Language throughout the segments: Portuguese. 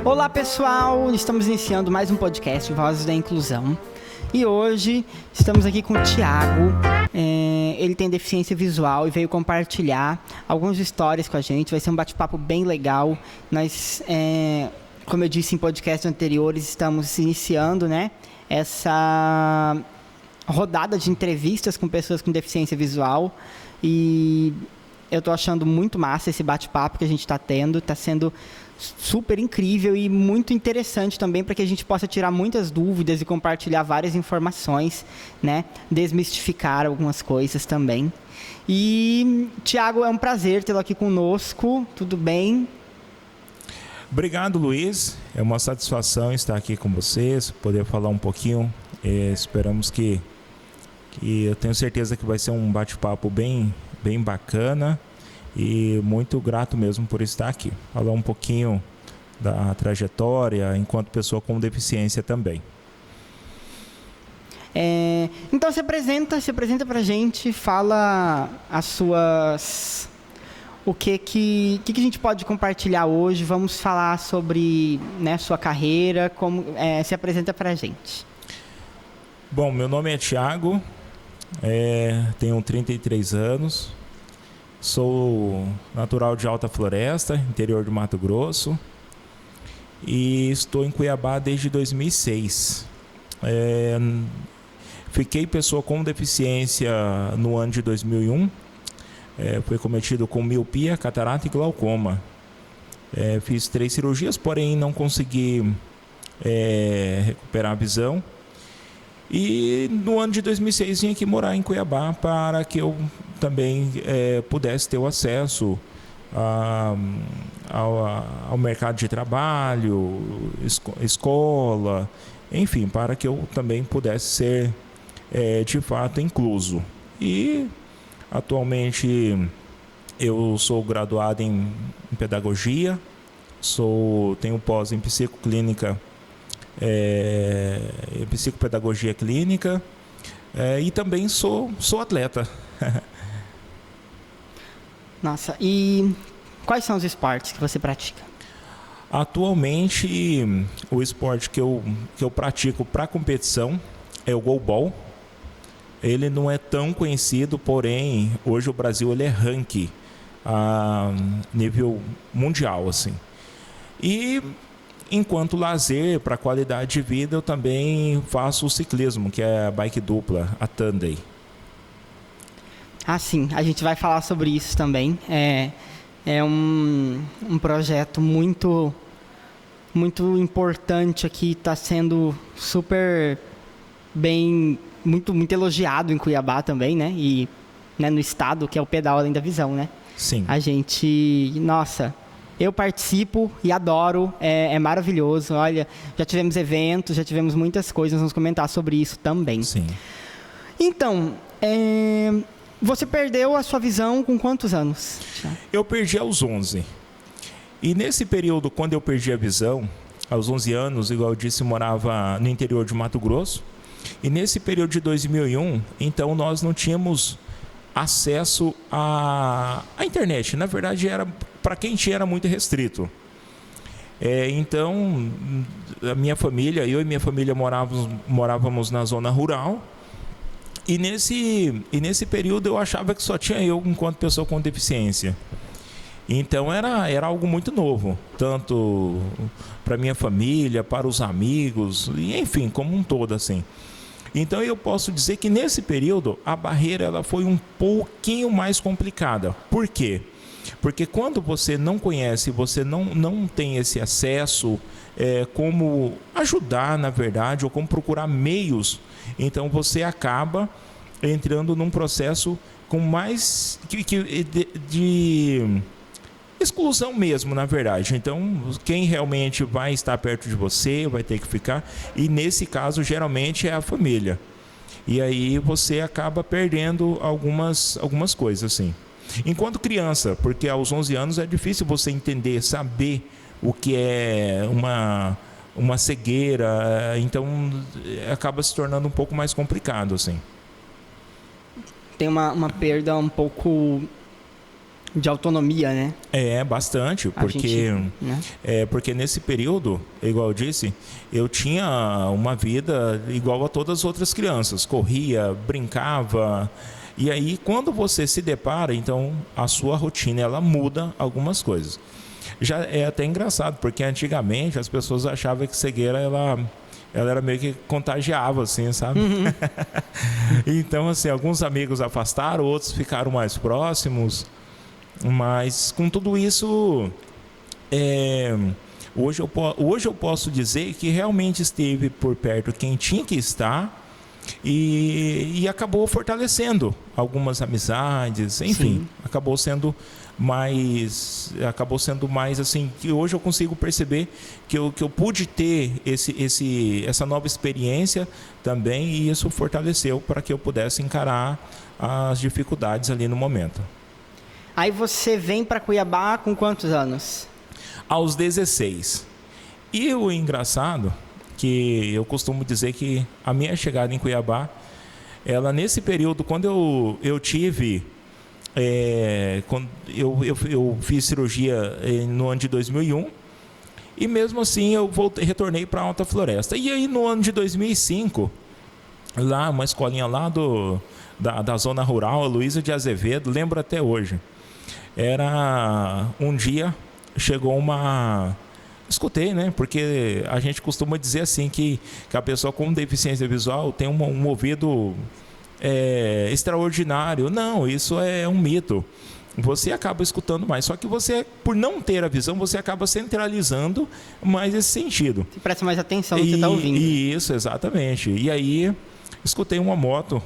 Olá pessoal, estamos iniciando mais um podcast Vozes da Inclusão e hoje estamos aqui com o Thiago. Ele tem deficiência visual e veio compartilhar algumas histórias com a gente. Vai ser um bate-papo bem legal. Nós, como eu disse em podcasts anteriores, estamos iniciando, né, essa rodada de entrevistas com pessoas com deficiência visual e eu estou achando muito massa esse bate-papo que a gente está tendo. Está sendo super incrível e muito interessante também para que a gente possa tirar muitas dúvidas e compartilhar várias informações, né? Desmistificar algumas coisas também. E, Thiago, é um prazer tê-lo aqui conosco. Tudo bem? Obrigado, Luiz. É uma satisfação estar aqui com vocês, poder falar um pouquinho. Esperamos que eu tenho certeza que vai ser um bate-papo bem bacana. E muito grato mesmo por estar aqui. Falar um pouquinho da trajetória enquanto pessoa com deficiência também. Então se apresenta pra gente, fala as suas... O que a gente pode compartilhar hoje? Vamos falar sobre, né, sua carreira, se apresenta pra gente. Bom, meu nome é Thiago, tenho 33 anos. Sou natural de Alta Floresta, interior do Mato Grosso, e estou em Cuiabá desde 2006. Fiquei pessoa com deficiência no ano de 2001. Fui cometido com miopia, catarata e glaucoma. Fiz 3 cirurgias, porém não consegui recuperar a visão. E no ano de 2006 vim aqui morar em Cuiabá para que eu também pudesse ter o acesso ao mercado de trabalho, escola, enfim, para que eu também pudesse ser de fato incluso. E atualmente eu sou graduado em pedagogia, tenho pós em psicoclínica, psicopedagogia clínica, e também sou atleta. Nossa, e quais são os esportes que você pratica? Atualmente, o esporte que eu pratico para competição é o goalball. Ele não é tão conhecido, porém, hoje o Brasil ele é ranking a nível mundial, assim. E enquanto lazer, para qualidade de vida, eu também faço o ciclismo, que é a bike dupla, a Tandem. Ah, sim, a gente vai falar sobre isso também. É um projeto muito importante aqui, está sendo super bem, muito elogiado em Cuiabá também, né? E, né, no estado, que é o Pedal Além da Visão, né? Sim. A gente, nossa, eu participo e adoro, é maravilhoso. Olha, já tivemos eventos, já tivemos muitas coisas, vamos comentar sobre isso também. Sim. Então, você perdeu a sua visão com quantos anos? Eu perdi aos 11. E nesse período, quando eu perdi a visão, aos 11 anos, igual eu disse, morava no interior de Mato Grosso. E nesse período de 2001, então nós não tínhamos acesso à internet. Na verdade, para quem tinha era muito restrito. Então, eu e minha família morávamos na zona rural. E nesse período eu achava que só tinha eu enquanto pessoa com deficiência. Então era algo muito novo, tanto para minha família, para os amigos, e enfim, como um todo assim. Então eu posso dizer que nesse período a barreira ela foi um pouquinho mais complicada. Por quê? Porque quando você não conhece, você não tem esse acesso, como ajudar na verdade, ou como procurar meios, então você acaba entrando num processo com mais de exclusão mesmo, na verdade. Então, quem realmente vai estar perto de você vai ter que ficar, e nesse caso, geralmente é a família. E aí você acaba perdendo algumas coisas, assim. Enquanto criança, porque aos 11 anos é difícil você entender, saber o que é uma cegueira, então acaba se tornando um pouco mais complicado, assim. Tem uma perda um pouco De autonomia, né? Bastante, A porque, gente, né? porque nesse período, igual eu disse, eu tinha uma vida igual a todas as outras crianças, corria, brincava, e aí quando você se depara, então a sua rotina ela muda algumas coisas. Já é até engraçado, porque antigamente as pessoas achavam que cegueira ela era meio que contagiava, assim, sabe? Então, assim, alguns amigos afastaram, outros ficaram mais próximos. Mas com tudo isso, hoje eu posso dizer que realmente esteve por perto quem tinha que estar e acabou fortalecendo algumas amizades, enfim, Sim. acabou sendo mais assim, que hoje eu consigo perceber que eu pude ter essa nova experiência também, e isso fortaleceu para que eu pudesse encarar as dificuldades ali no momento. Aí você vem para Cuiabá com quantos anos? Aos 16. E o engraçado, que eu costumo dizer que a minha chegada em Cuiabá, ela nesse período, quando eu tive, quando eu fiz cirurgia no ano de 2001, e mesmo assim eu retornei para Alta Floresta. E aí no ano de 2005, lá, uma escolinha lá da zona rural, a Luísa de Azevedo, lembro até hoje. Era um dia, chegou escutei, né? Porque a gente costuma dizer assim que a pessoa com deficiência visual tem um ouvido extraordinário. Não, isso é um mito. Você acaba escutando mais, só que você, por não ter a visão, você acaba centralizando mais esse sentido. Você presta mais atenção no que você está ouvindo. Isso, exatamente. E aí, escutei uma moto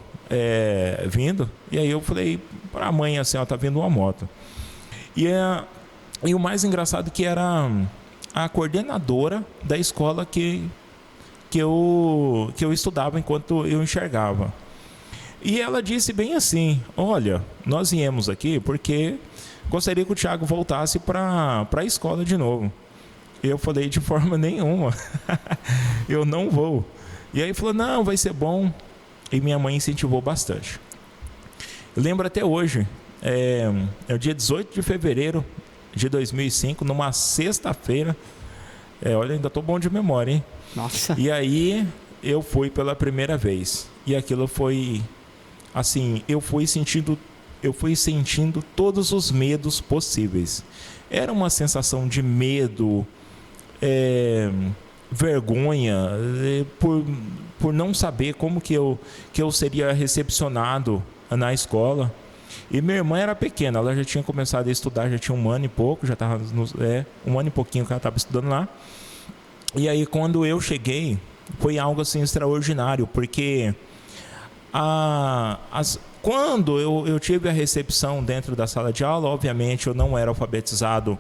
vindo, e aí eu falei para a mãe assim, ó, tá vindo uma moto. E o mais engraçado que era a coordenadora da escola que eu estudava enquanto eu enxergava. E ela disse bem assim: olha, nós viemos aqui porque gostaria que o Thiago voltasse para a escola de novo. E eu falei: de forma nenhuma, eu não vou. E aí falou: não, vai ser bom. E minha mãe incentivou bastante. Eu lembro até hoje, é o dia 18 de fevereiro de 2005, numa sexta-feira. Olha, ainda estou bom de memória, hein? Nossa. E aí eu fui pela primeira vez. E aquilo foi assim, eu fui sentindo todos os medos possíveis. Era uma sensação de medo, vergonha, por não saber como que eu seria recepcionado na escola. E minha irmã era pequena, ela já tinha começado a estudar, já tinha um ano e pouco, já estava um ano e pouquinho que ela estava estudando lá. E aí quando eu cheguei, foi algo assim extraordinário, porque quando eu tive a recepção dentro da sala de aula, obviamente eu não era alfabetizado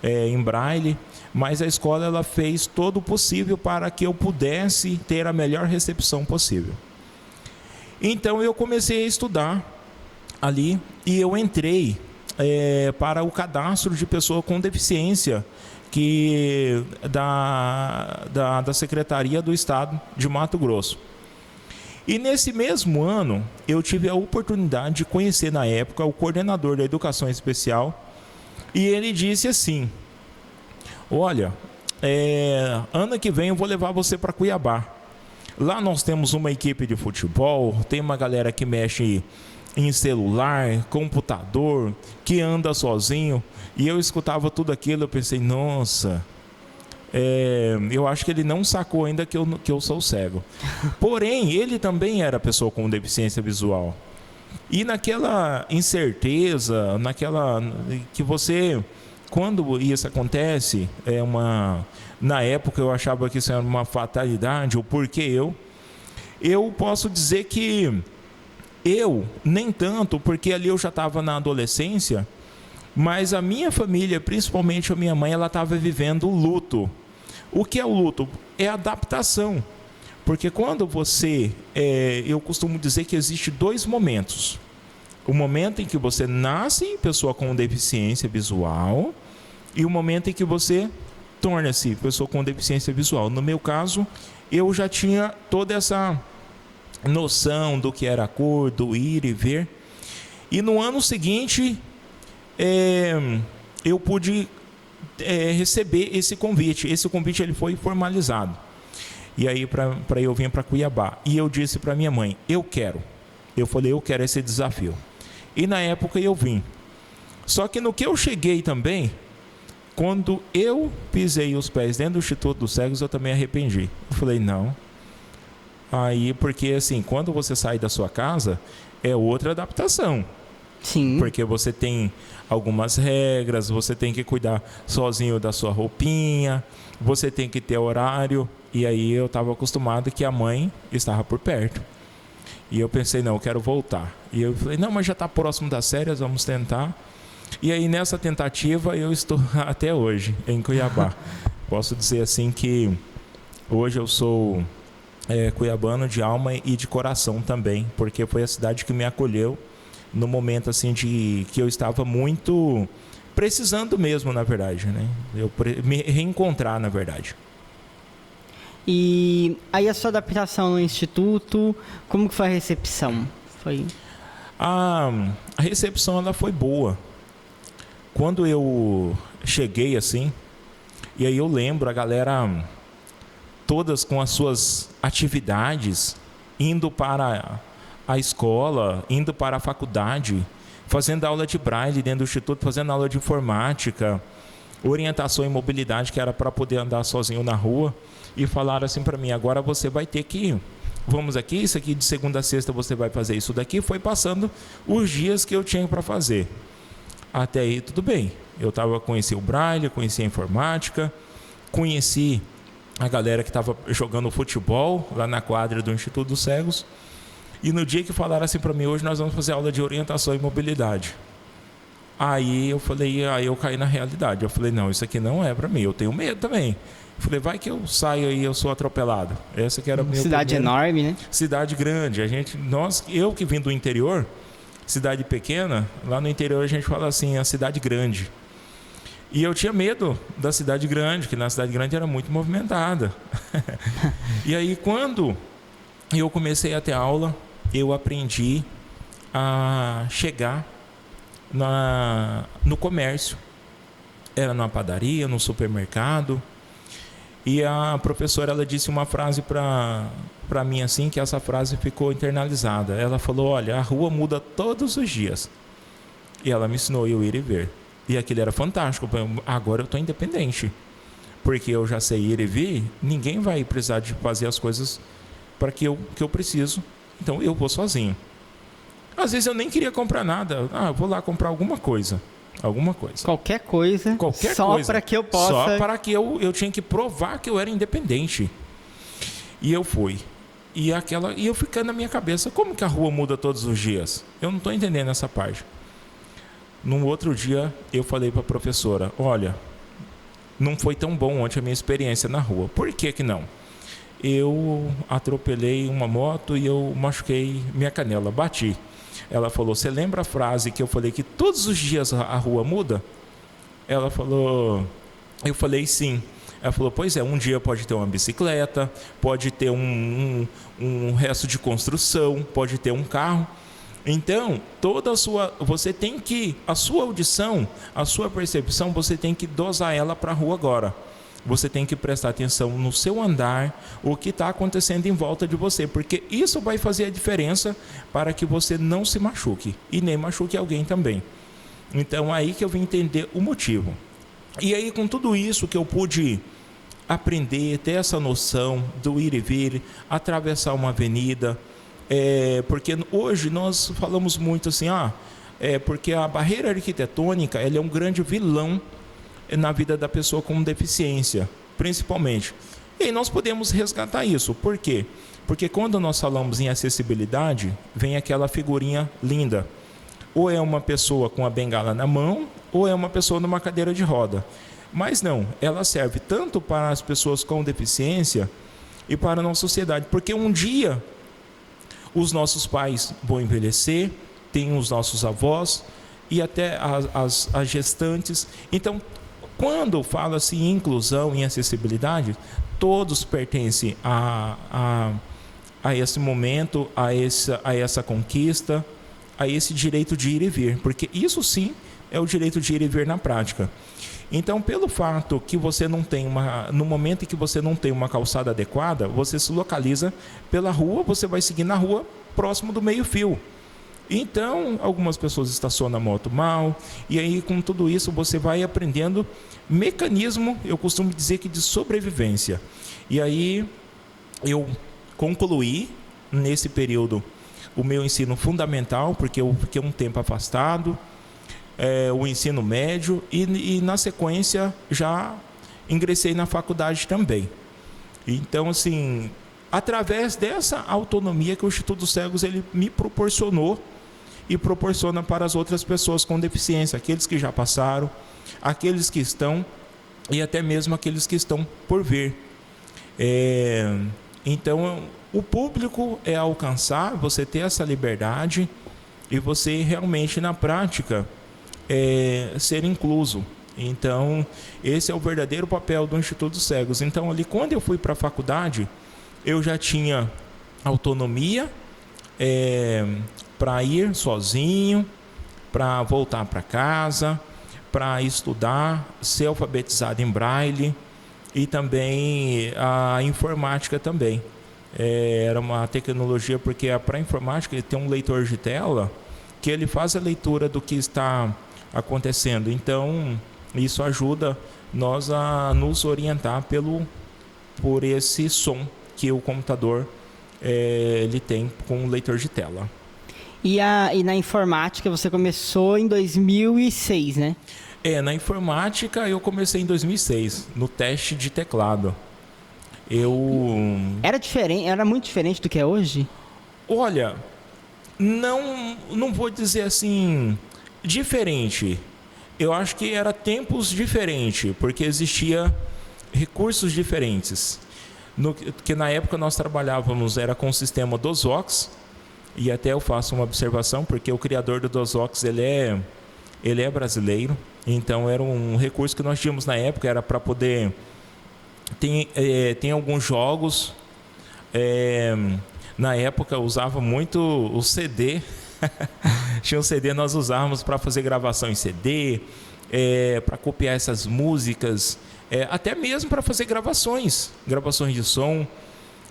em braille, mas a escola ela fez todo o possível para que eu pudesse ter a melhor recepção possível. Então eu comecei a estudar ali e eu entrei para o cadastro de pessoa com deficiência da Secretaria do Estado de Mato Grosso. E nesse mesmo ano eu tive a oportunidade de conhecer na época o coordenador da Educação Especial, e ele disse assim: olha, ano que vem eu vou levar você para Cuiabá. Lá nós temos uma equipe de futebol, tem uma galera que mexe em celular, computador, que anda sozinho. E eu escutava tudo aquilo, eu pensei: nossa, eu acho que ele não sacou ainda que eu sou cego. Porém, ele também era pessoa com deficiência visual. E naquela incerteza, que você, quando isso acontece, na época eu achava que isso era uma fatalidade, o porquê eu posso dizer que eu, nem tanto, porque ali eu já estava na adolescência, mas a minha família, principalmente a minha mãe, ela estava vivendo o luto. O que é o luto? É adaptação. Porque quando eu costumo dizer que existe dois momentos. O momento em que você nasce pessoa com deficiência visual e o momento em que você torna-se pessoa com deficiência visual. No meu caso, eu já tinha toda essa noção do que era a cor, do ir e ver. E no ano seguinte, eu pude receber esse convite. Esse convite ele foi formalizado. E aí para eu vir para Cuiabá. E eu disse para minha mãe, eu quero. Eu falei, eu quero esse desafio. E na época eu vim. Só que no que eu cheguei também, quando eu pisei os pés dentro do Instituto dos Cegos, eu também arrependi. Eu falei, não. Aí, porque assim, quando você sai da sua casa, é outra adaptação. Sim. Porque você tem algumas regras, você tem que cuidar sozinho da sua roupinha, você tem que ter horário. E aí eu estava acostumado que a mãe estava por perto. E eu pensei, não, eu quero voltar. E eu falei, não, mas já está próximo das férias, vamos tentar. E aí nessa tentativa eu estou até hoje em Cuiabá. Posso dizer assim que hoje eu sou cuiabano de alma e de coração também, porque foi a cidade que me acolheu no momento assim que eu estava muito precisando mesmo, na verdade, né? Eu me reencontrar, na verdade. E aí a sua adaptação no instituto, como que foi a recepção? A recepção ela foi boa. Quando eu cheguei assim, e aí eu lembro a galera todas com as suas atividades, indo para a escola, indo para a faculdade, fazendo aula de braille dentro do instituto, fazendo aula de informática, orientação em mobilidade, que era para poder andar sozinho na rua, e falaram assim para mim, agora você vai ter que, vamos aqui, isso aqui de segunda a sexta você vai fazer isso daqui. Foi passando os dias que eu tinha para fazer. Até aí tudo bem. Eu conheci o braille, conheci a informática, conheci a galera que estava jogando futebol lá na quadra do Instituto dos Cegos. E no dia que falaram assim para mim, hoje nós vamos fazer aula de orientação e mobilidade. Aí eu falei, aí eu caí na realidade. Eu falei, não, isso aqui não é para mim, eu tenho medo também. Eu falei, vai que eu saio aí, eu sou atropelado. Essa que era a minha cidade enorme, né? Cidade grande. Eu que vim do interior, cidade pequena, lá no interior a gente fala assim, a cidade grande. E eu tinha medo da cidade grande, que na cidade grande era muito movimentada. E aí quando eu comecei a ter aula, eu aprendi a chegar no comércio. Era numa padaria, no supermercado. E a professora ela disse uma frase para mim assim, que essa frase ficou internalizada. Ela falou, olha, a rua muda todos os dias. E ela me ensinou eu ir e ver. E aquilo era fantástico. Agora eu estou independente. Porque eu já sei ir e vir, ninguém vai precisar de fazer as coisas para que eu preciso. Então eu vou sozinho. Às vezes eu nem queria comprar nada. Eu vou lá comprar alguma coisa. Qualquer coisa. Só para que eu possa. Só para que eu tinha que provar que eu era independente. E eu fui. E eu ficando na minha cabeça, como que a rua muda todos os dias? Eu não estou entendendo essa parte. Num outro dia, eu falei para a professora, olha, não foi tão bom ontem a minha experiência na rua. Por que não? Eu atropelei uma moto e eu machuquei minha canela, bati. Ela falou, você lembra a frase que eu falei que todos os dias a rua muda? Ela falou, eu falei sim. Ela falou, pois é, um dia pode ter uma bicicleta, pode ter um resto de construção, pode ter um carro. Então, você tem que, a sua audição, a sua percepção, você tem que dosar ela para a rua agora. Você tem que prestar atenção no seu andar, o que está acontecendo em volta de você, porque isso vai fazer a diferença para que você não se machuque e nem machuque alguém também. Então, aí que eu vim entender o motivo. E aí, com tudo isso que eu pude aprender, ter essa noção do ir e vir, atravessar uma avenida, porque hoje nós falamos muito assim, porque a barreira arquitetônica ela é um grande vilão na vida da pessoa com deficiência, principalmente. E nós podemos resgatar isso. Por quê? Porque quando nós falamos em acessibilidade, vem aquela figurinha linda. Ou é uma pessoa com a bengala na mão, ou é uma pessoa numa cadeira de roda. Mas não, ela serve tanto para as pessoas com deficiência e para a nossa sociedade. Porque um dia os nossos pais vão envelhecer, tem os nossos avós e até as gestantes. Então, quando fala-se em inclusão, em acessibilidade, todos pertencem a esse momento, a essa conquista, a esse direito de ir e vir. Porque isso sim é o direito de ir e vir na prática. Então, pelo fato que você não tem no momento em que você não tem uma calçada adequada, você se localiza pela rua, você vai seguir na rua próximo do meio-fio. Então, algumas pessoas estacionam a moto mal, e aí com tudo isso você vai aprendendo mecanismo, eu costumo dizer que de sobrevivência. E aí eu concluí nesse período o meu ensino fundamental, porque eu fiquei um tempo afastado, o ensino médio, e na sequência já ingressei na faculdade também. Então, assim, através dessa autonomia que o Instituto dos Cegos ele me proporcionou e proporciona para as outras pessoas com deficiência, aqueles que já passaram, aqueles que estão e até mesmo aqueles que estão por vir. Então, o público é alcançar, você ter essa liberdade e você realmente na prática ser incluso. Então, esse é o verdadeiro papel do Instituto dos Cegos. Então, ali quando eu fui para a faculdade, eu já tinha autonomia para ir sozinho, para voltar para casa, para estudar, ser alfabetizado em braille e também a informática também. Era uma tecnologia, porque para a informática ele tem um leitor de tela que ele faz a leitura do que está acontecendo. Então, isso ajuda nós a nos orientar por esse som que o computador ele tem com o leitor de tela. E na informática você começou em 2006, né? Na informática eu comecei em 2006, no teste de teclado. Era diferente, era muito diferente do que é hoje? Olha, não vou dizer assim diferente. Eu acho que era tempos diferentes, porque existia recursos diferentes. Que na época nós trabalhávamos era com o sistema DOSVox, e até eu faço uma observação, porque o criador do DOSVox ele é brasileiro, então era um recurso que nós tínhamos na época, era para poder tem alguns jogos, na época eu usava muito o CD. Tinha um CD, nós usávamos para fazer gravação em CD, para copiar essas músicas, até mesmo para fazer gravações de som.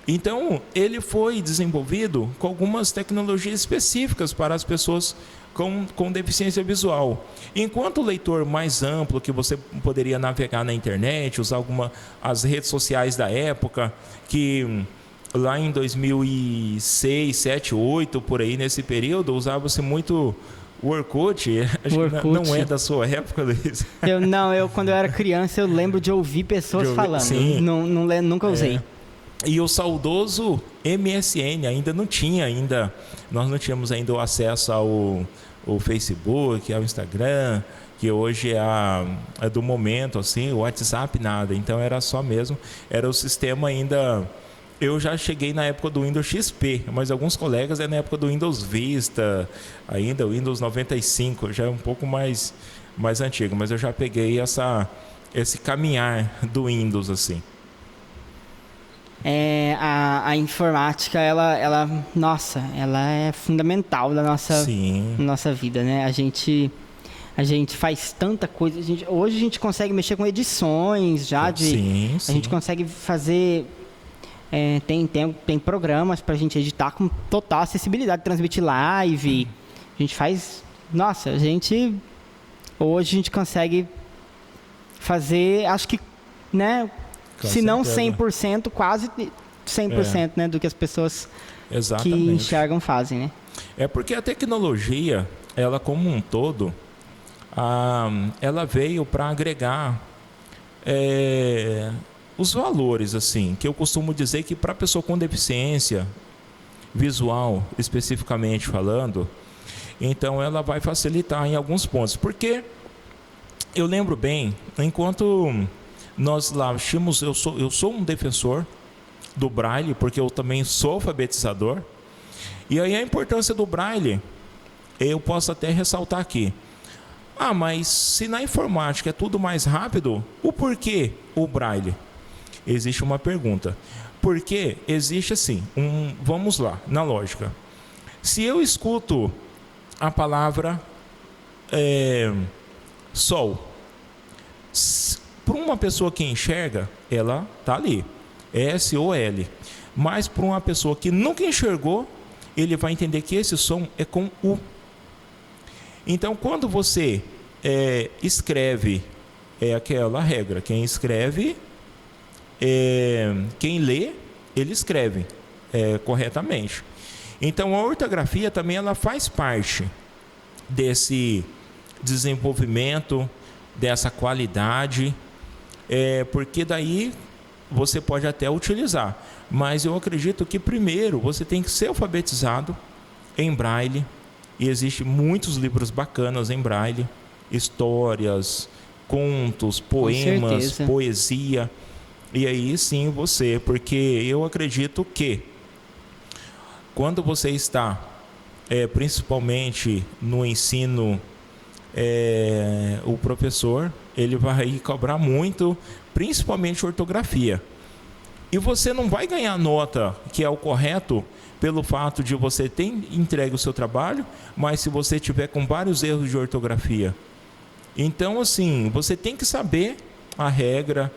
Então, ele foi desenvolvido com algumas tecnologias específicas para as pessoas com deficiência visual. Enquanto o leitor mais amplo, que você poderia navegar na internet, usar as redes sociais da época, que lá em 2006, 7, 2008, por aí, nesse período, usava-se muito o Orkut. Não é da sua época, Luiz? Eu quando eu era criança, eu lembro de ouvir pessoas falando. Sim. Nunca usei. E o saudoso MSN nós não tínhamos ainda o acesso ao Facebook, ao Instagram, que hoje é do momento, assim, o WhatsApp nada. Então era só mesmo, era o sistema ainda. Eu já cheguei na época do Windows XP, mas alguns colegas na época do Windows Vista, ainda o Windows 95, já é um pouco mais antigo, mas eu já peguei esse caminhar do Windows, assim. A informática, ela é fundamental da nossa vida, né? A gente faz tanta coisa. Hoje a gente consegue mexer com edições já Sim. A gente consegue fazer. Tem programas pra gente editar com total acessibilidade, transmitir live. A gente faz. Hoje a gente consegue fazer, acho que, né? Se não 100%, quase 100%, né, do que as pessoas que enxergam fazem, né? É porque a tecnologia, ela como um todo, ela veio para agregar os valores, assim, que eu costumo dizer que para a pessoa com deficiência visual, especificamente falando, então ela vai facilitar em alguns pontos. Porque eu lembro bem, enquanto nós lá tínhamos, eu sou um defensor do Braille, porque eu também sou alfabetizador. E aí a importância do Braille, eu posso até ressaltar aqui. Mas se na informática é tudo mais rápido, o porquê o Braille? Existe uma pergunta. Porque existe assim, vamos lá, na lógica. Se eu escuto a palavra Sol. Para uma pessoa que enxerga, ela está ali, S-O-L. Mas para uma pessoa que nunca enxergou, ele vai entender que esse som é com U. Então, quando você escreve, é aquela regra, quem escreve, quem lê, ele escreve corretamente. Então, a ortografia também ela faz parte desse desenvolvimento, dessa qualidade, porque daí você pode até utilizar. Mas eu acredito que primeiro você tem que ser alfabetizado em braille. E existem muitos livros bacanas em braille, histórias, contos, poemas, poesia. E aí sim você, porque eu acredito que quando você está, principalmente no ensino, o professor, ele vai cobrar muito, principalmente ortografia. E você não vai ganhar nota, que é o correto, pelo fato de você ter entregue o seu trabalho, mas se você tiver com vários erros de ortografia. Então, assim, você tem que saber a regra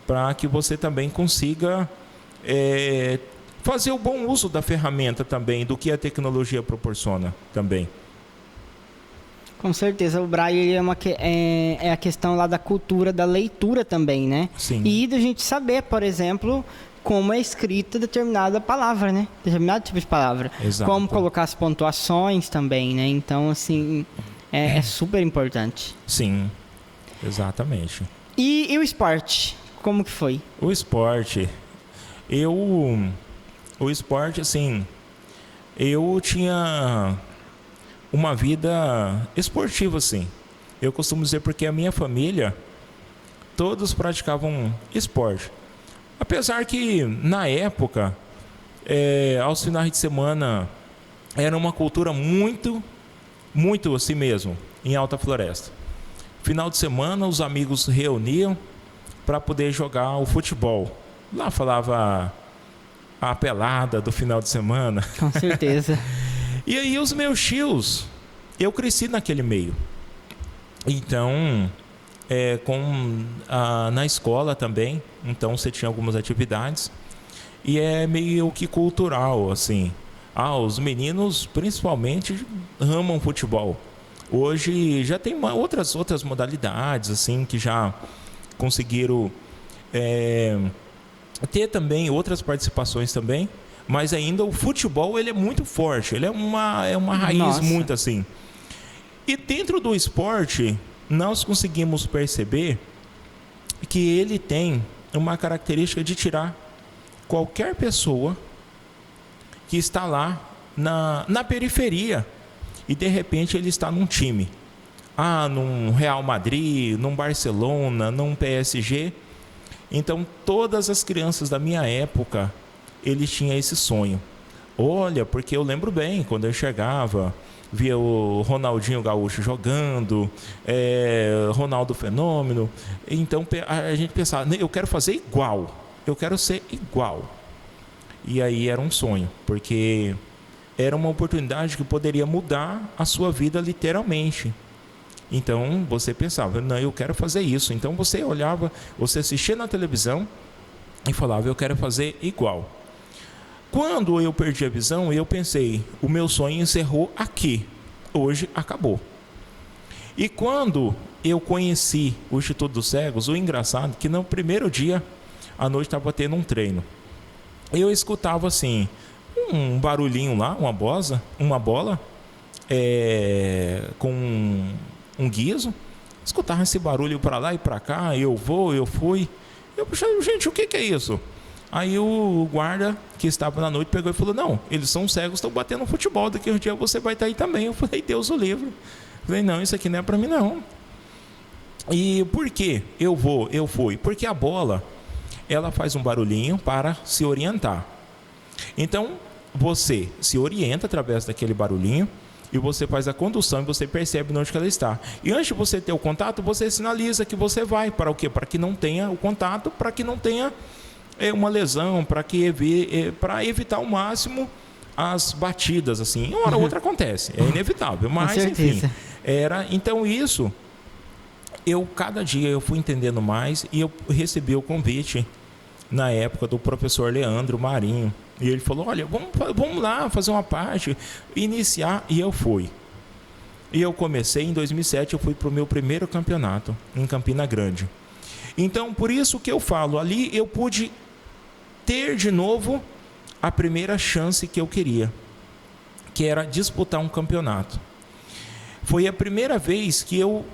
para que você também consiga fazer o bom uso da ferramenta também, do que a tecnologia proporciona também. Com certeza, o braille é a questão lá da cultura da leitura também, né? Sim. E da gente saber, por exemplo, como é escrita determinada palavra, né? Determinado tipo de palavra. Exato. Como colocar as pontuações também, né? Então, assim, é super importante. Sim, exatamente. E o esporte? Como que foi? O esporte, assim, eu tinha uma vida esportiva, assim. Eu costumo dizer porque a minha família, todos praticavam esporte. Apesar que, na época, aos finais de semana, era uma cultura muito, muito assim mesmo, em Alta Floresta. Final de semana, os amigos se reuniam para poder jogar o futebol. Lá falava a pelada do final de semana. Com certeza. E aí os meus tios, eu cresci naquele meio. Então, na escola também, então você tinha algumas atividades. E é meio que cultural, assim. Os meninos, principalmente, amam futebol. Hoje já tem outras modalidades, assim, que já conseguiram ter também outras participações também. Mas ainda o futebol ele é muito forte, ele é uma raiz. Nossa. Muito assim. E dentro do esporte, nós conseguimos perceber que ele tem uma característica de tirar qualquer pessoa que está lá na periferia e de repente ele está num time. Num Real Madrid, num Barcelona, num PSG. Então todas as crianças da minha época, eles tinham esse sonho. Olha, porque eu lembro bem, quando eu enxergava, via o Ronaldinho Gaúcho jogando, Ronaldo Fenômeno. Então a gente pensava, eu quero fazer igual, eu quero ser igual. E aí era um sonho, porque era uma oportunidade que poderia mudar a sua vida literalmente. Então você pensava, não, eu quero fazer isso. Então você olhava, você assistia na televisão e falava, eu quero fazer igual. Quando eu perdi a visão, eu pensei, o meu sonho encerrou aqui. Hoje acabou. E quando eu conheci o Instituto dos Cegos, o engraçado é que no primeiro dia, à noite estava tendo um treino. Eu escutava assim, um barulhinho lá, uma bola, com um guiso. Escutava esse barulho para lá e para cá, eu fui. Eu pensei, gente, o que é isso? Aí o guarda que estava na noite pegou e falou, não, eles são cegos, estão batendo futebol, daqui um dia você vai estar aí também. Eu falei, Deus o livre. Eu falei, não, isso aqui não é para mim não. E por que eu fui? Porque a bola, ela faz um barulhinho para se orientar. Então, você se orienta através daquele barulhinho e você faz a condução e você percebe onde que ela está. E antes de você ter o contato, você sinaliza que você vai. Para o quê? Para que não tenha o contato, para que não tenha uma lesão, para evitar ao máximo as batidas, assim. Uma hora ou outra acontece, é inevitável, mas enfim. Então isso cada dia eu fui entendendo mais e eu recebi o convite na época do professor Leandro Marinho. E ele falou, olha, vamos lá fazer uma parte, iniciar, e eu fui. E eu comecei em 2007, eu fui para o meu primeiro campeonato em Campina Grande. Então, por isso que eu falo, ali eu pude ter de novo a primeira chance que eu queria, que era disputar um campeonato. Foi a primeira vez que eu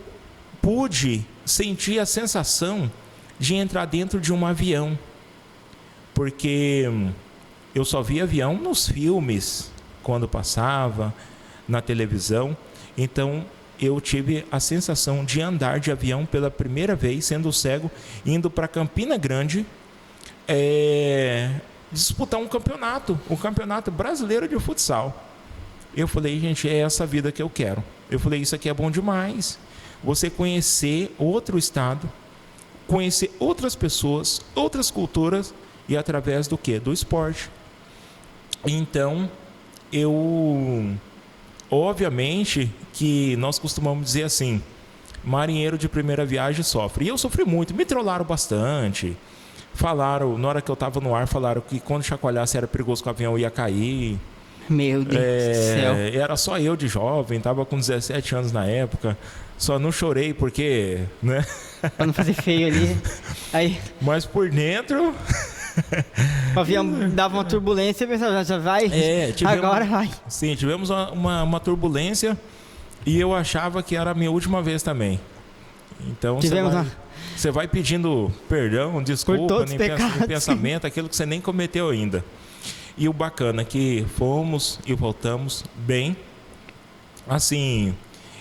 pude sentir a sensação de entrar dentro de um avião, porque eu só via avião nos filmes, quando passava, na televisão. Então, eu tive a sensação de andar de avião pela primeira vez, sendo cego, indo para Campina Grande, disputar um campeonato brasileiro de futsal. Eu falei, gente, é essa vida que eu quero. Eu falei, isso aqui é bom demais. Você conhecer outro estado, conhecer outras pessoas, outras culturas, e através do quê? Do esporte. Então, obviamente que nós costumamos dizer assim, marinheiro de primeira viagem sofre. E eu sofri muito, me trollaram bastante. Falaram, na hora que eu estava no ar, falaram que quando chacoalhasse era perigoso que o avião ia cair. Meu Deus do céu. Era só eu de jovem, estava com 17 anos na época. Só não chorei porque, né? Pra não fazer feio ali. Aí, mas por dentro... o avião dava uma turbulência e pensava, já vai? Agora vai. Sim, tivemos uma turbulência e eu achava que era a minha última vez também. Então você vai pedindo perdão, desculpa, nem pensamento, aquilo que você nem cometeu ainda. E o bacana é que fomos e voltamos bem. Assim,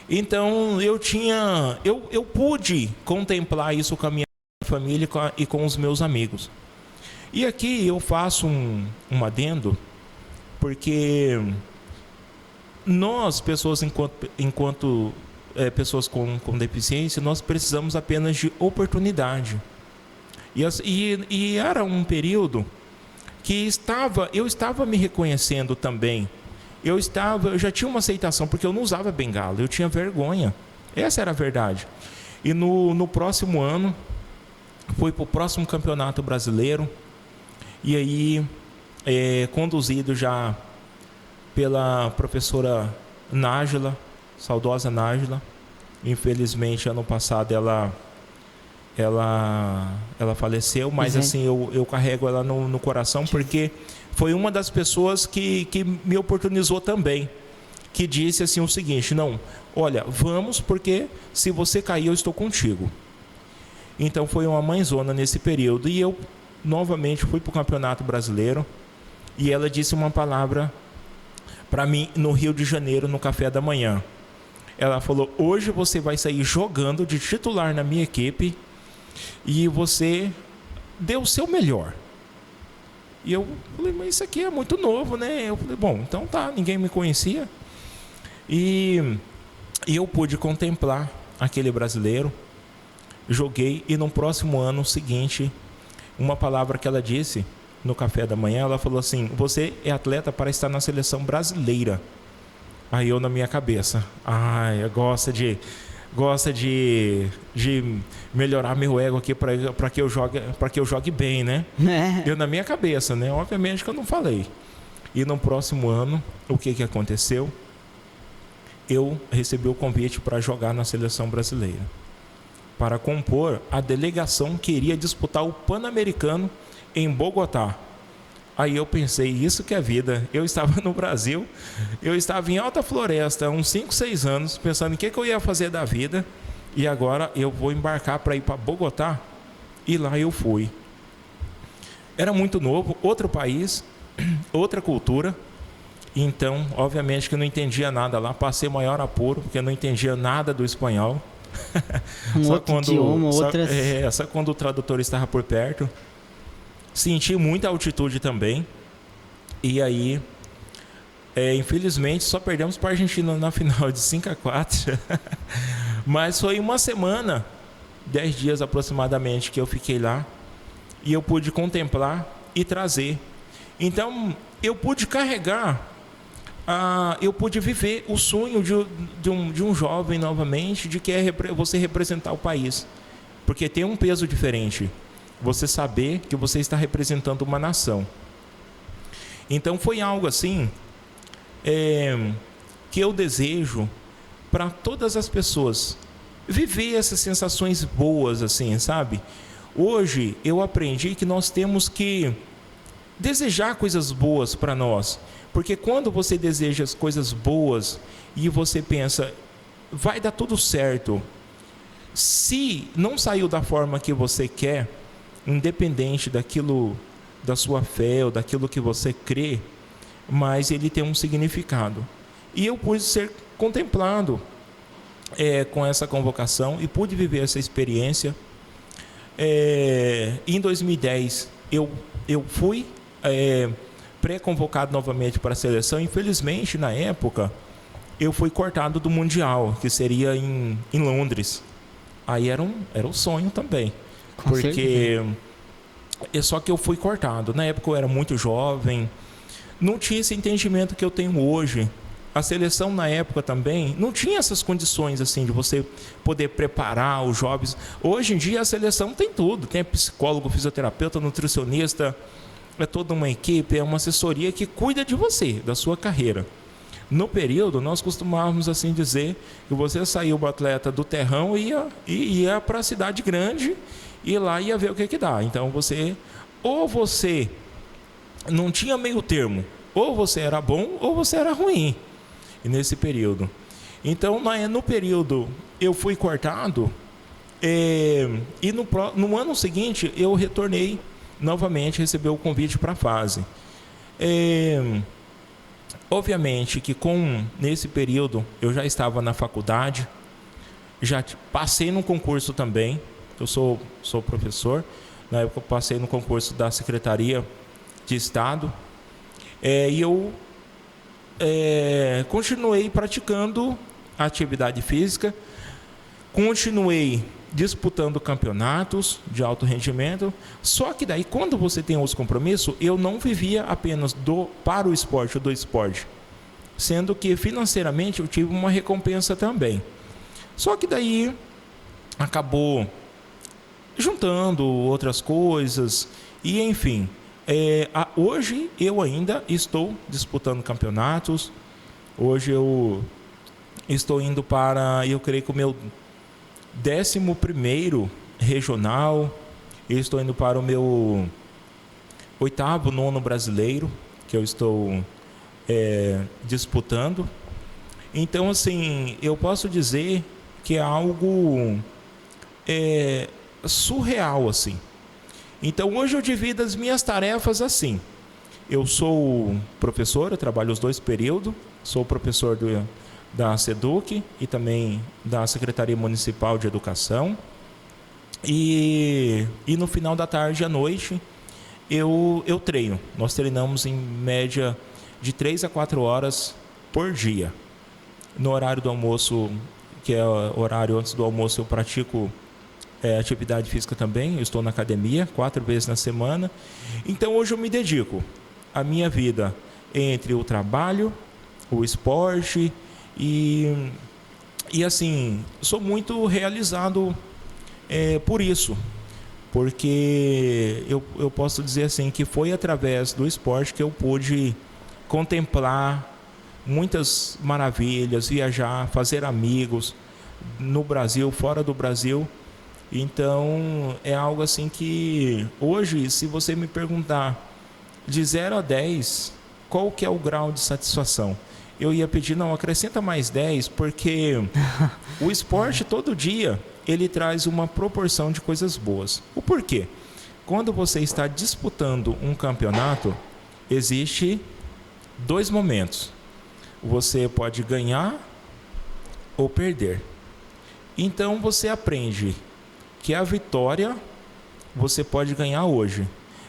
então eu pude contemplar isso com a minha família e com os meus amigos. E aqui eu faço um adendo, porque nós, pessoas enquanto pessoas com deficiência, nós precisamos apenas de oportunidade. E era um período que eu estava me reconhecendo também. Eu já tinha uma aceitação, porque eu não usava bengala, eu tinha vergonha. Essa era a verdade. E no próximo ano, fui para o próximo campeonato brasileiro. E aí, conduzido já pela professora Nájila, saudosa Nájila. Infelizmente, ano passado ela faleceu, mas assim, eu carrego ela no coração, porque foi uma das pessoas que me oportunizou também, que disse assim o seguinte, não, olha, vamos, porque se você cair, eu estou contigo. Então foi uma mãezona nesse período, e eu novamente fui para o Campeonato Brasileiro, e ela disse uma palavra para mim no Rio de Janeiro, no café da manhã. Ela falou, hoje você vai sair jogando de titular na minha equipe, e você deu o seu melhor. E eu falei, mas isso aqui é muito novo, né? Eu falei, bom, então tá, ninguém me conhecia. E eu pude contemplar aquele brasileiro, joguei, e no próximo ano seguinte, uma palavra que ela disse no café da manhã, ela falou assim, você é atleta para estar na seleção brasileira. Aí eu na minha cabeça, gosta de melhorar meu ego aqui para que eu jogue bem, né? Eu na minha cabeça, né? Obviamente que eu não falei. E no próximo ano, o que aconteceu? Eu recebi o convite para jogar na seleção brasileira, para compor a delegação que iria disputar o Pan-Americano em Bogotá. Aí eu pensei, isso que é vida. Eu estava no Brasil, eu estava em Alta Floresta há uns 5, 6 anos, pensando em que eu ia fazer da vida, e agora eu vou embarcar para ir para Bogotá, e lá eu fui. Era muito novo, outro país, outra cultura, então, obviamente que eu não entendia nada lá, passei o maior apuro, porque eu não entendia nada do espanhol. Só quando o tradutor estava por perto. Senti muita altitude também. E aí, infelizmente, só perdemos para a Argentina na final de 5-4. Mas foi uma semana, 10 dias aproximadamente, que eu fiquei lá. E eu pude contemplar e trazer. Então, eu pude carregar eu pude viver o sonho de um jovem novamente, de que é você representar o país. Porque tem um peso diferente. Você saber que você está representando uma nação. Então foi algo assim que eu desejo para todas as pessoas. Viver essas sensações boas, assim, sabe? Hoje eu aprendi que nós temos que desejar coisas boas para nós. Porque quando você deseja as coisas boas e você pensa, vai dar tudo certo. Se não saiu da forma que você quer, independente daquilo, da sua fé ou daquilo que você crê, mas ele tem um significado. E eu pude ser contemplado com essa convocação e pude viver essa experiência. Em 2010 eu fui pré-convocado novamente para a seleção. Infelizmente, na época, eu fui cortado do Mundial, que seria em Londres. Aí era um sonho também. Porque só que eu fui cortado. Na época eu era muito jovem, não tinha esse entendimento que eu tenho hoje. A seleção na época também não tinha essas condições assim de você poder preparar os jovens. Hoje em dia a seleção tem tudo, tem psicólogo, fisioterapeuta, nutricionista, é toda uma equipe, é uma assessoria que cuida de você, da sua carreira. No período, nós costumávamos assim dizer que você saiu o atleta do terrão e ia para a cidade grande e lá ia ver o que dá. Então você não tinha meio termo, ou você era bom ou você era ruim nesse período. Então no período eu fui cortado e no ano seguinte eu retornei novamente, recebi o convite para a fase. Obviamente que nesse período eu já estava na faculdade, já passei no concurso também. Eu sou professor, na época eu passei no concurso da Secretaria de Estado, e eu continuei praticando a atividade física, continuei disputando campeonatos de alto rendimento. Só que daí, quando você tem os compromissos, eu não vivia apenas para o esporte ou do esporte, sendo que financeiramente eu tive uma recompensa também. Só que daí acabou juntando outras coisas e enfim, hoje eu ainda estou disputando campeonatos. Hoje eu estou indo para, eu creio que o meu 11º regional. Eu estou indo para o meu 8º, 9º brasileiro, que eu estou disputando. Então, assim, eu posso dizer que é algo surreal, assim. Então, hoje eu divido as minhas tarefas assim. Eu sou professor, eu trabalho os 2 períodos, sou professor da SEDUC e também da Secretaria Municipal de Educação. E no final da tarde e à noite eu treino. Nós treinamos em média de 3 a 4 horas por dia. No horário do almoço, que é o horário antes do almoço, eu pratico atividade física também. Eu estou na academia 4 vezes na semana. Então hoje eu me dedico a minha vida entre o trabalho, o esporte e assim, sou muito realizado por isso, porque eu posso dizer assim que foi através do esporte que eu pude contemplar muitas maravilhas, viajar, fazer amigos no Brasil, fora do Brasil. Então é algo assim que hoje, se você me perguntar de 0 a 10 qual que é o grau de satisfação, eu ia pedir, não, acrescenta mais 10, porque o esporte todo dia ele traz uma proporção de coisas boas. O porquê? Quando você está disputando um campeonato, existe 2 momentos. Você pode ganhar ou perder. Então você aprende que a vitória você pode ganhar hoje,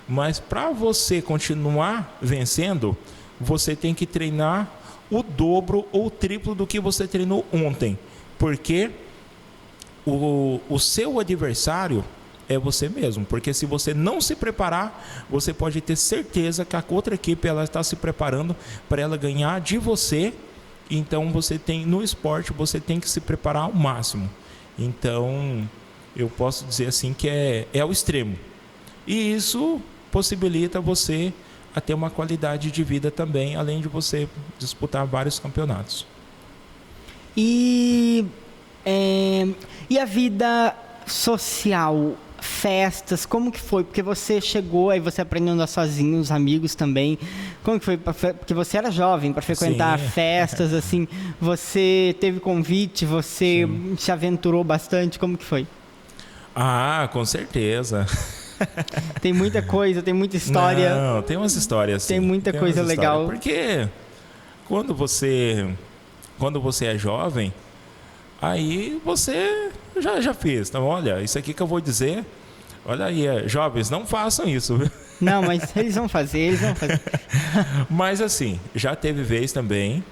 mas para você continuar vencendo, você tem que treinar o dobro ou o triplo do que você treinou ontem, porque o seu adversário é você mesmo. Porque se você não se preparar, você pode ter certeza que a outra equipe ela está se preparando para ela ganhar de você. Então, no esporte, você tem que se preparar ao máximo. Então, eu posso dizer assim que é o extremo. E isso possibilita você a ter uma qualidade de vida também, além de você disputar vários campeonatos. E a vida social, festas, como que foi? Porque você chegou, aí você aprendeu a andar sozinho, os amigos também. Como que foi? Porque você era jovem para frequentar Sim. festas, assim. Você teve convite, você se aventurou bastante, como que foi? Ah, com certeza. Tem muita coisa, tem muita história. Não, tem umas histórias sim. Tem muita coisa legal. Porque quando você é jovem, aí você já fez. Então, olha, isso aqui que eu vou dizer, olha aí, jovens, não façam isso, viu? Não, mas eles vão fazer. Mas assim, já teve vez também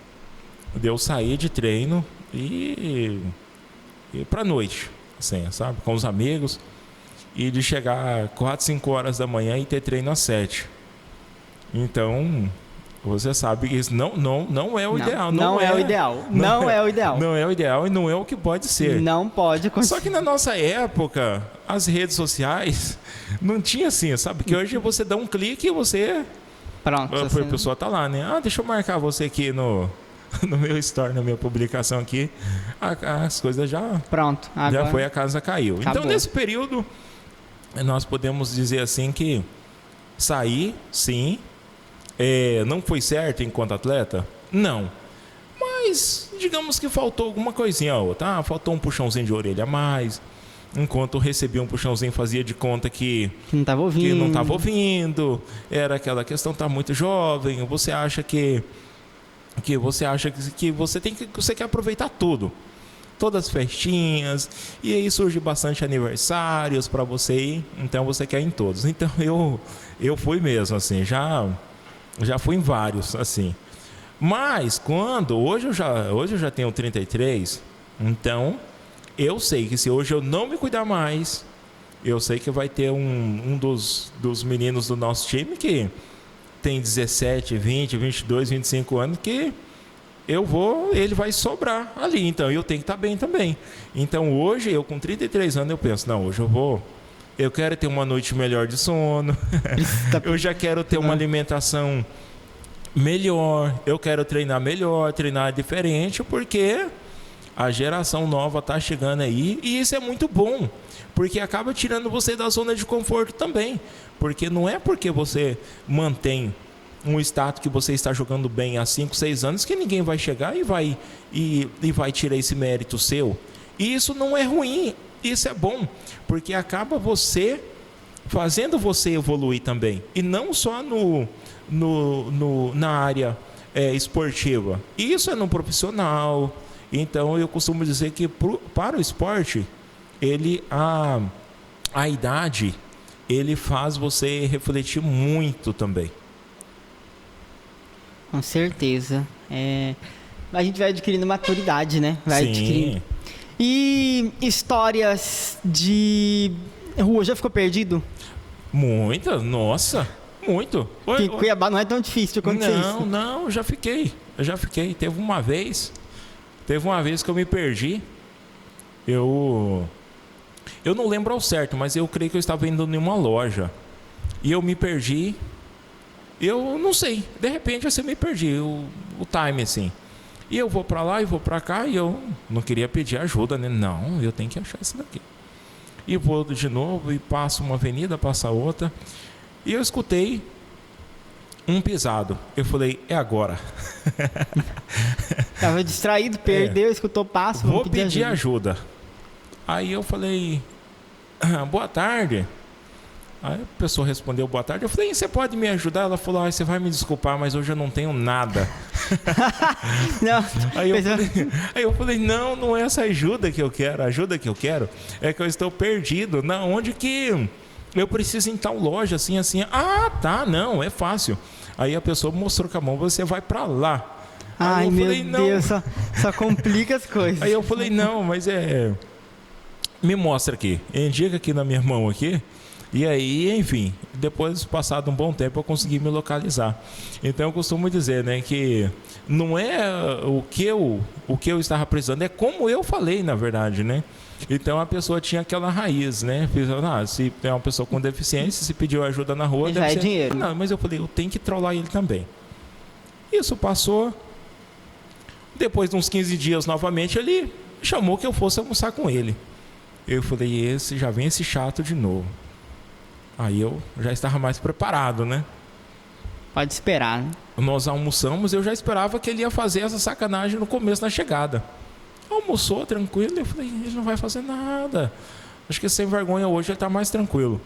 de eu sair de treino e ir pra noite, assim, sabe? Com os amigos. E de chegar 4, 5 horas da manhã e ter treino às 7. Então, você sabe que isso não é o ideal. Não é o ideal. Não é o ideal. Não é o ideal e não é o que pode ser. Não pode acontecer. Só que na nossa época, as redes sociais não tinha assim, sabe? Que hoje você dá um clique e você... Pronto. A pessoa tá lá, né? Ah, deixa eu marcar você aqui no meu story, na minha publicação aqui. As coisas já... Pronto. Agora... Já foi, a casa caiu. Acabou. Então, nesse período... Nós podemos dizer assim que saí, sim. Não foi certo enquanto atleta? Não. Mas digamos que faltou alguma coisinha ou outra. Faltou um puxãozinho de orelha a mais. Enquanto recebi um puxãozinho, fazia de conta que não estava ouvindo. Era aquela questão, tá muito jovem. Você acha que você quer aproveitar tudo. Todas as festinhas, e aí surge bastante aniversários para você ir, então você quer ir em todos. Então eu fui mesmo, assim, já fui em vários, assim. Mas hoje eu já tenho 33, então eu sei que se hoje eu não me cuidar mais, eu sei que vai ter um dos meninos do nosso time que tem 17, 20, 22, 25 anos que... ele vai sobrar ali, então eu tenho que estar bem também. Então hoje, eu com 33 anos, eu penso, não, hoje eu quero ter uma noite melhor de sono, eu já quero ter uma alimentação melhor, eu quero treinar melhor, treinar diferente, porque a geração nova está chegando aí, e isso é muito bom, porque acaba tirando você da zona de conforto também, porque não é porque você mantém um status que você está jogando bem há 5, 6 anos que ninguém vai chegar e vai tirar esse mérito seu. E isso não é ruim, isso é bom, porque acaba fazendo você evoluir também, e não só na área esportiva. Isso é no profissional. Então eu costumo dizer que para o esporte, a idade, ele faz você refletir muito também. Com certeza. A gente vai adquirindo maturidade, né? Sim. E histórias de rua, já ficou perdido? Muita, nossa, muito. Cuiabá não é tão difícil de acontecer isso. Não, eu já fiquei. Teve uma vez que eu me perdi. Eu não lembro ao certo, mas eu creio que eu estava indo em uma loja. E eu me perdi. Eu não sei, de repente eu me perdi o time assim. E eu vou pra lá e vou pra cá e eu não queria pedir ajuda, né? Não, eu tenho que achar isso daqui. E vou de novo e passo uma avenida, passa outra. E eu escutei um pisado. Eu falei, é agora. Tava distraído, perdeu, escutou passo, vou pedir ajuda. Aí eu falei, boa tarde. Aí a pessoa respondeu boa tarde. Eu falei, você pode me ajudar? Ela falou, você vai me desculpar, mas hoje eu não tenho nada. Não, aí eu falei, não é essa ajuda que eu quero. A ajuda que eu quero é que eu estou perdido. Onde que eu preciso ir em tal loja, assim. Ah, tá, não, é fácil. Aí a pessoa mostrou com a mão, você vai pra lá. Ai, meu Deus, só complica as coisas. Aí eu falei, não, mas me mostra aqui, indica aqui na minha mão aqui. E aí, enfim, depois, passado um bom tempo, eu consegui me localizar. Então, eu costumo dizer, né, que não é o que eu estava precisando, é como eu falei, na verdade, né? Então, a pessoa tinha aquela raiz, né? Se tem uma pessoa com deficiência, se pediu ajuda na rua, já é dinheiro. Não, mas eu falei, eu tenho que trollar ele também. Isso passou. Depois de uns 15 dias, novamente, ele chamou que eu fosse almoçar com ele. Eu falei, já vem esse chato de novo. Aí eu já estava mais preparado, né? Pode esperar, né? Nós almoçamos, eu já esperava que ele ia fazer essa sacanagem no começo, na chegada. Almoçou tranquilo, eu falei, ele não vai fazer nada. Acho que sem vergonha hoje ele está mais tranquilo.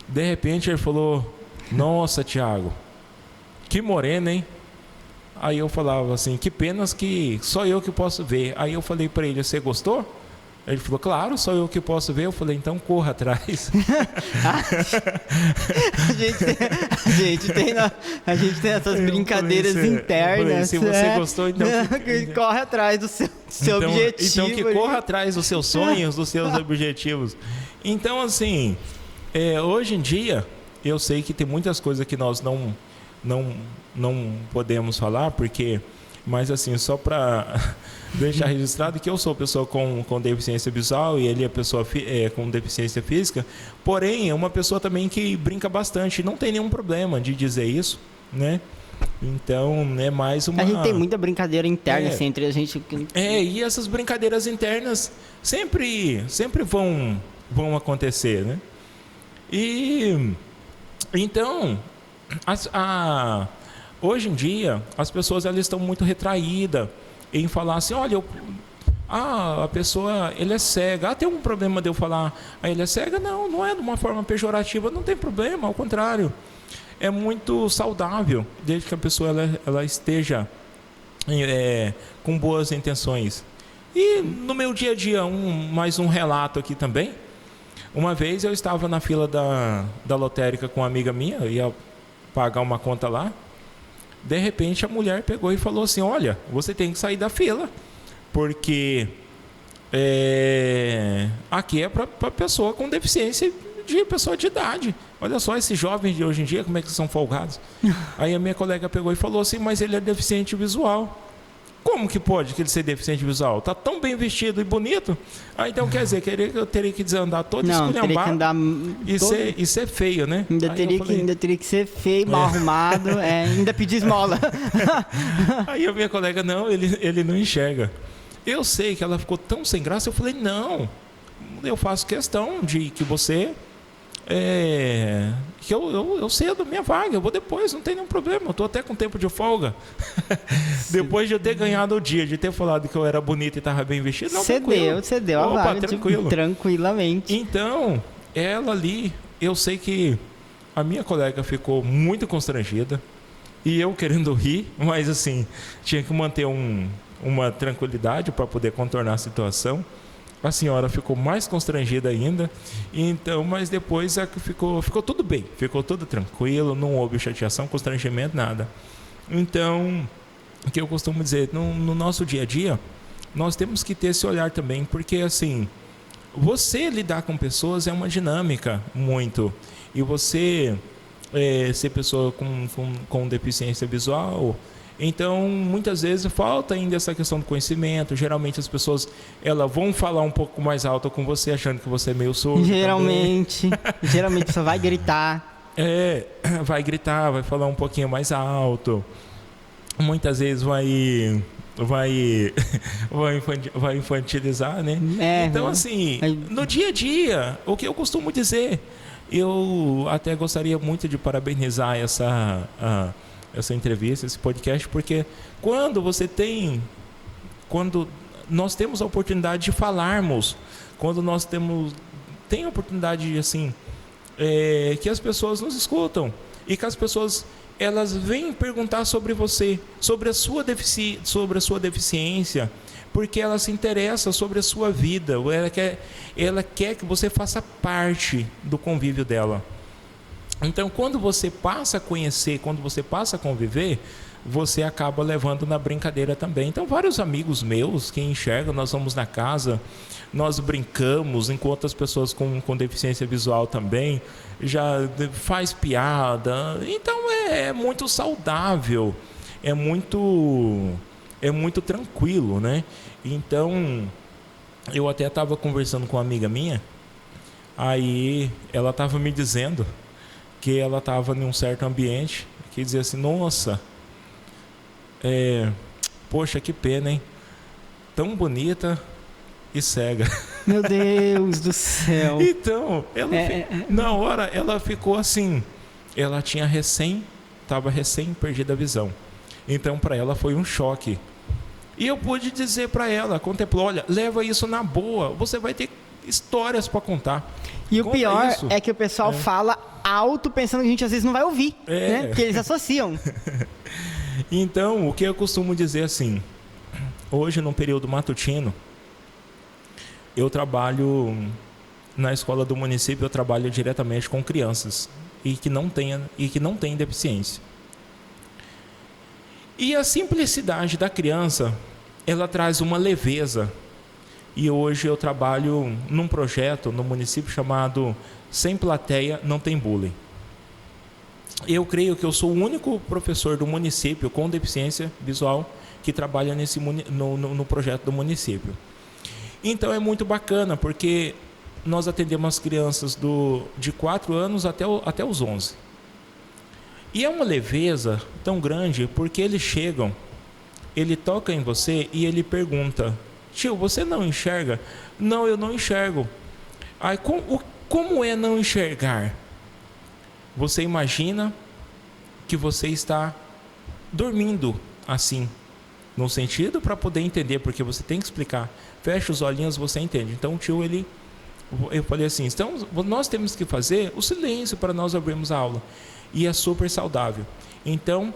De repente ele falou, nossa, Thiago, que morena, hein? Aí eu falava assim, que penas que só eu que posso ver. Aí eu falei para ele, você gostou? Ele falou, claro, só eu que posso ver. Eu falei, então corra atrás. a gente tem essas brincadeiras internas. Se você gostou, então... corre atrás do seu objetivo. Então que corra atrás dos seus sonhos, dos seus objetivos. Então, assim, hoje em dia, eu sei que tem muitas coisas que nós não podemos falar, porque... Mas assim, só para deixar registrado que eu sou pessoa com deficiência visual e ele é pessoa com deficiência física, porém é uma pessoa também que brinca bastante, não tem nenhum problema de dizer isso, né? Então é mais uma... A gente tem muita brincadeira interna assim, entre a gente... E essas brincadeiras internas sempre vão acontecer, né? E então hoje em dia, as pessoas elas estão muito retraídas em falar assim, olha, a pessoa ele é cega. Tem um problema de eu falar, ele é cega? Não é de uma forma pejorativa, não tem problema, ao contrário. É muito saudável, desde que a pessoa ela esteja com boas intenções. E no meu dia a dia, mais um relato aqui também. Uma vez eu estava na fila da lotérica com uma amiga minha, eu ia pagar uma conta lá. De repente a mulher pegou e falou assim, olha, você tem que sair da fila, porque aqui é para pessoa com deficiência de pessoa de idade. Olha só, esses jovens de hoje em dia, como é que são folgados. Aí a minha colega pegou e falou assim, mas ele é deficiente visual. Como que pode que ele ser deficiente visual? Tá tão bem vestido e bonito. Então quer dizer, eu teria que desandar todo esculhambado e ser feio, né? Ainda teria que ser feio, mal arrumado, ainda pedir esmola. Aí a minha colega, não, ele não enxerga. Eu sei que ela ficou tão sem graça, eu falei, não, eu faço questão de que você... que eu sei da minha vaga, eu vou depois, não tem nenhum problema, eu estou até com tempo de folga. Depois de eu ter ganhado o dia, de ter falado que eu era bonito e estava bem vestido, não, Você deu a vaga, tranquilamente. Então, ela ali, eu sei que a minha colega ficou muito constrangida e eu querendo rir, mas assim, tinha que manter uma tranquilidade para poder contornar a situação. A senhora ficou mais constrangida ainda, então, mas depois ficou tudo bem, ficou tudo tranquilo, não houve chateação, constrangimento, nada. Então, o que eu costumo dizer, no nosso dia a dia, nós temos que ter esse olhar também, porque assim, você lidar com pessoas é uma dinâmica muito, e você ser pessoa com deficiência visual... Então, muitas vezes falta ainda essa questão do conhecimento. Geralmente as pessoas elas vão falar um pouco mais alto com você, achando que você é meio surdo. Geralmente a pessoa vai gritar. Vai gritar, vai falar um pouquinho mais alto. Muitas vezes vai infantilizar, né? Então, assim, no dia a dia, o que eu costumo dizer, eu até gostaria muito de parabenizar essa entrevista, esse podcast, porque quando nós temos a oportunidade de falarmos, quando nós tem a oportunidade assim, que as pessoas nos escutam e que as pessoas elas vêm perguntar sobre você, sobre a sua deficiência, porque ela se interessa sobre a sua vida, ela quer que você faça parte do convívio dela. Então, quando você passa a conhecer, quando você passa a conviver, você acaba levando na brincadeira também. Então, vários amigos meus que enxergam, nós vamos na casa, nós brincamos, enquanto as pessoas com deficiência visual também já faz piada. Então, é muito saudável, é muito tranquilo, né? Então, eu até estava conversando com uma amiga minha, aí ela estava me dizendo que ela estava em um certo ambiente que dizia assim, nossa, poxa, que pena, hein? Tão bonita e cega. Meu Deus do céu. Então, na hora ela ficou assim, ela estava recém perdida a visão. Então, para ela foi um choque. E eu pude dizer para ela, contemplou, olha, leva isso na boa, você vai ter histórias para contar. E o pior é que o pessoal fala alto, pensando que a gente às vezes não vai ouvir, né? Porque eles associam. Então, o que eu costumo dizer assim, hoje no período matutino, eu trabalho na escola do município, eu trabalho diretamente com crianças e que não têm deficiência. E a simplicidade da criança, ela traz uma leveza. E hoje eu trabalho num projeto no município chamado Sem Plateia Não Tem Bullying. Eu creio que eu sou o único professor do município com deficiência visual que trabalha no projeto do município. Então é muito bacana, porque nós atendemos as crianças de 4 anos até os 11. E é uma leveza tão grande, porque eles chegam, ele toca em você e ele pergunta, tio, você não enxerga? Não, eu não enxergo. Aí, como é não enxergar? Você imagina que você está dormindo assim, no sentido para poder entender, porque você tem que explicar. Fecha os olhinhos, você entende. Então o tio, eu falei assim, então nós temos que fazer o silêncio para nós abrirmos a aula. E é super saudável. Então,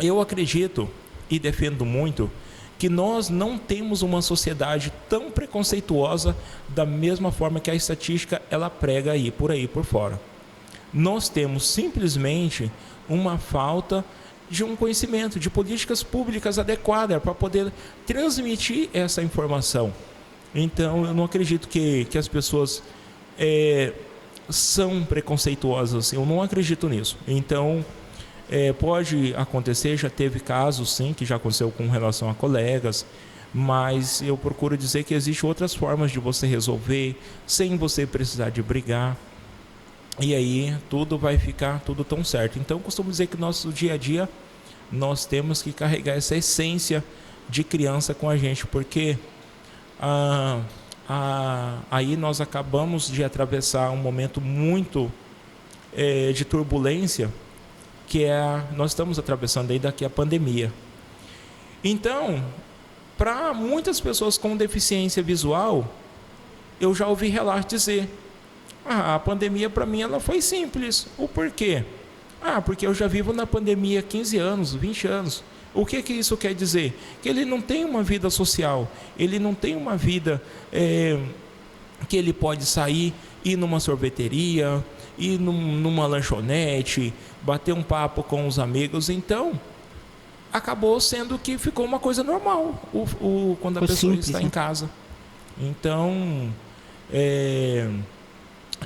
eu acredito e defendo muito que nós não temos uma sociedade tão preconceituosa da mesma forma que a estatística ela prega por aí por fora. Nós temos simplesmente uma falta de um conhecimento, de políticas públicas adequadas para poder transmitir essa informação. Então, eu não acredito que as pessoas são preconceituosas, eu não acredito nisso. Então, pode acontecer, já teve casos sim, que já aconteceu com relação a colegas, mas eu procuro dizer que existem outras formas de você resolver, sem você precisar de brigar, e aí tudo vai ficar tudo tão certo. Então, eu costumo dizer que no nosso dia a dia, nós temos que carregar essa essência de criança com a gente, porque aí nós acabamos de atravessar um momento muito de turbulência, que nós estamos atravessando aí daqui a pandemia. Então, para muitas pessoas com deficiência visual, eu já ouvi relatos dizer, a pandemia para mim ela foi simples. O porquê? Porque eu já vivo na pandemia há 15 anos, 20 anos. O que isso quer dizer? Que ele não tem uma vida social, ele não tem uma vida que ele pode sair, ir numa sorveteria, ir numa lanchonete, bater um papo com os amigos. Então, acabou sendo que ficou uma coisa normal quando a pessoa está em casa. Então,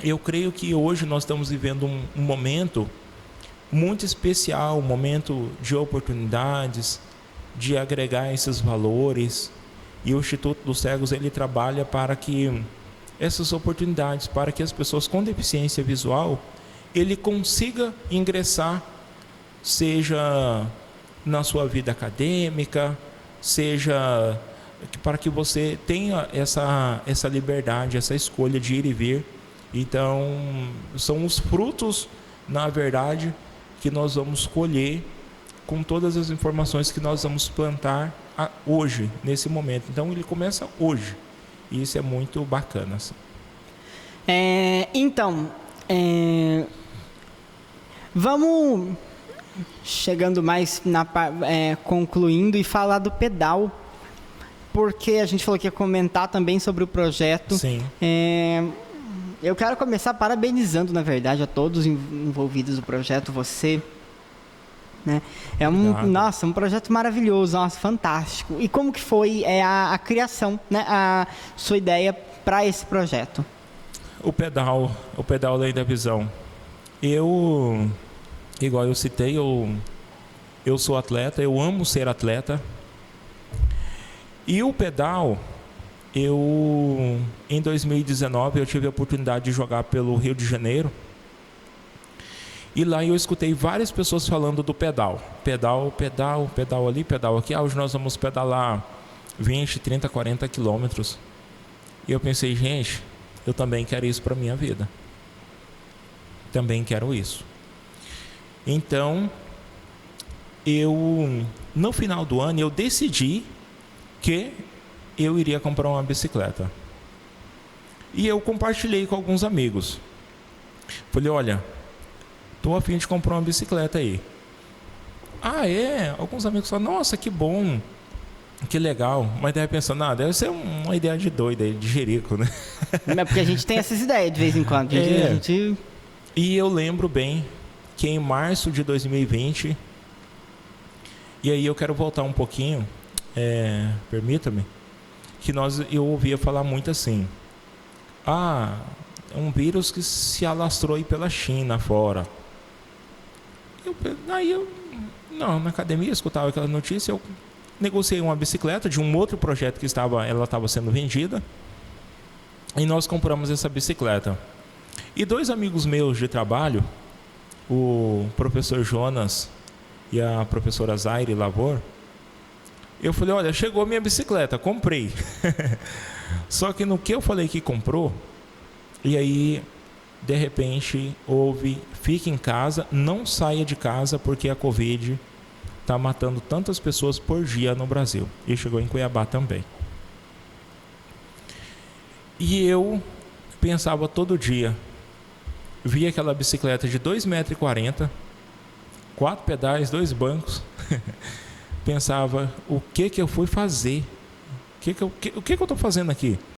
eu creio que hoje nós estamos vivendo um momento muito especial, um momento de oportunidades, de agregar esses valores. E o Instituto dos Cegos ele trabalha para que essas oportunidades, para que as pessoas com deficiência visual ele consiga ingressar, seja na sua vida acadêmica, seja para que você tenha essa liberdade, essa escolha de ir e vir. Então, são os frutos, na verdade, que nós vamos colher com todas as informações que nós vamos plantar hoje, nesse momento. Então, ele começa hoje. E isso é muito bacana. Assim. Vamos chegando mais concluindo e falar do pedal, porque a gente falou que ia comentar também sobre o projeto. Sim. Eu quero começar parabenizando, na verdade, a todos envolvidos no projeto, você, né? É um projeto maravilhoso, nossa, fantástico. E como que foi a criação, né? A sua ideia para esse projeto? O pedal Além da Visão. Igual eu citei, eu sou atleta, eu amo ser atleta. E o pedal, em 2019, eu tive a oportunidade de jogar pelo Rio de Janeiro. E lá eu escutei várias pessoas falando do pedal. Pedal ali, pedal aqui. Hoje nós vamos pedalar 20, 30, 40 quilômetros. E eu pensei, gente, eu também quero isso para minha vida. Também quero isso. Então, no final do ano, eu decidi que eu iria comprar uma bicicleta. E eu compartilhei com alguns amigos. Falei, olha, tô a fim de comprar uma bicicleta aí. Ah, é? Alguns amigos falaram, nossa, que bom, que legal. Mas deve pensar, deve ser uma ideia de doido aí, de jerico, né? É porque a gente tem essas ideias de vez em quando. E eu lembro bem que em março de 2020, e aí eu quero voltar um pouquinho, permita-me, que eu ouvia falar muito assim, um vírus que se alastrou aí pela China fora. Na academia, eu escutava aquela notícia, eu negociei uma bicicleta de um outro projeto que ela estava sendo vendida, e nós compramos essa bicicleta. E 2 amigos meus de trabalho, o professor Jonas e a professora Zaire Lavor, eu falei, olha, chegou a minha bicicleta, comprei. Só que no que eu falei que comprou, e aí, de repente, fique em casa, não saia de casa, porque a Covid está matando tantas pessoas por dia no Brasil. E chegou em Cuiabá também. E eu pensava todo dia, via aquela bicicleta de 2,40 m, 4 pedais, 2 bancos, pensava, o que eu fui fazer? O que eu estou fazendo aqui?